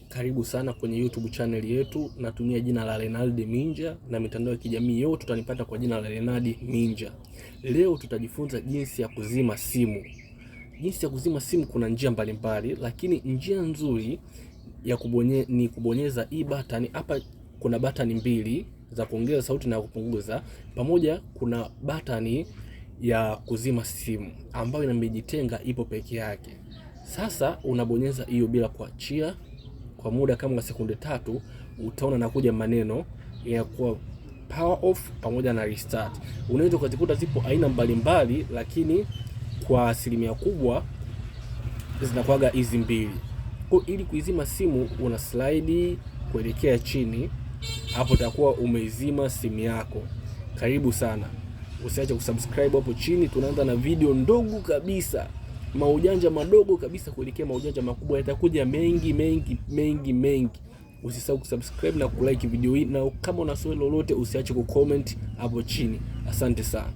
Karibu sana kwenye YouTube channel yetu. Natumia jina la Renald Minja na mitandao ya kijamii yote tutanipata kwa jina la Renald Minja. Leo tutajifunza jinsi ya kuzima simu. Jinsi ya kuzima simu kuna njia mbalimbali, lakini njia nzuri ya ni kubonyeza hii button hapa. Kuna button mbili za kuongeza sauti na kupunguza. Pamoja kuna button ya kuzima simu ambayo inamejitenga, ipo peke yake. Sasa unabonyeza hiyo bila kuachia kwa muda kama sekunde 3, utaona nakuja maneno ya kuwa power off pamoja na restart. Unaweza kuzikuta zipo aina mbalimbali, lakini kwa asilimia kubwa zinakuaga hizi mbili. Kwa ili kuizima simu una slide kuelekea chini, hapo utakuwa umeizima simu yako. Karibu sana. Usiache kusubscribe hapo chini. Tunaanza na video ndogo kabisa, maujanja madogo kabisa kuelekea maujanja makubwa, yatakuja mengi. Usisahau kusubscribe na kulike video hii, na kama una swali lolote usiache kucomment hapo chini. Asante sana.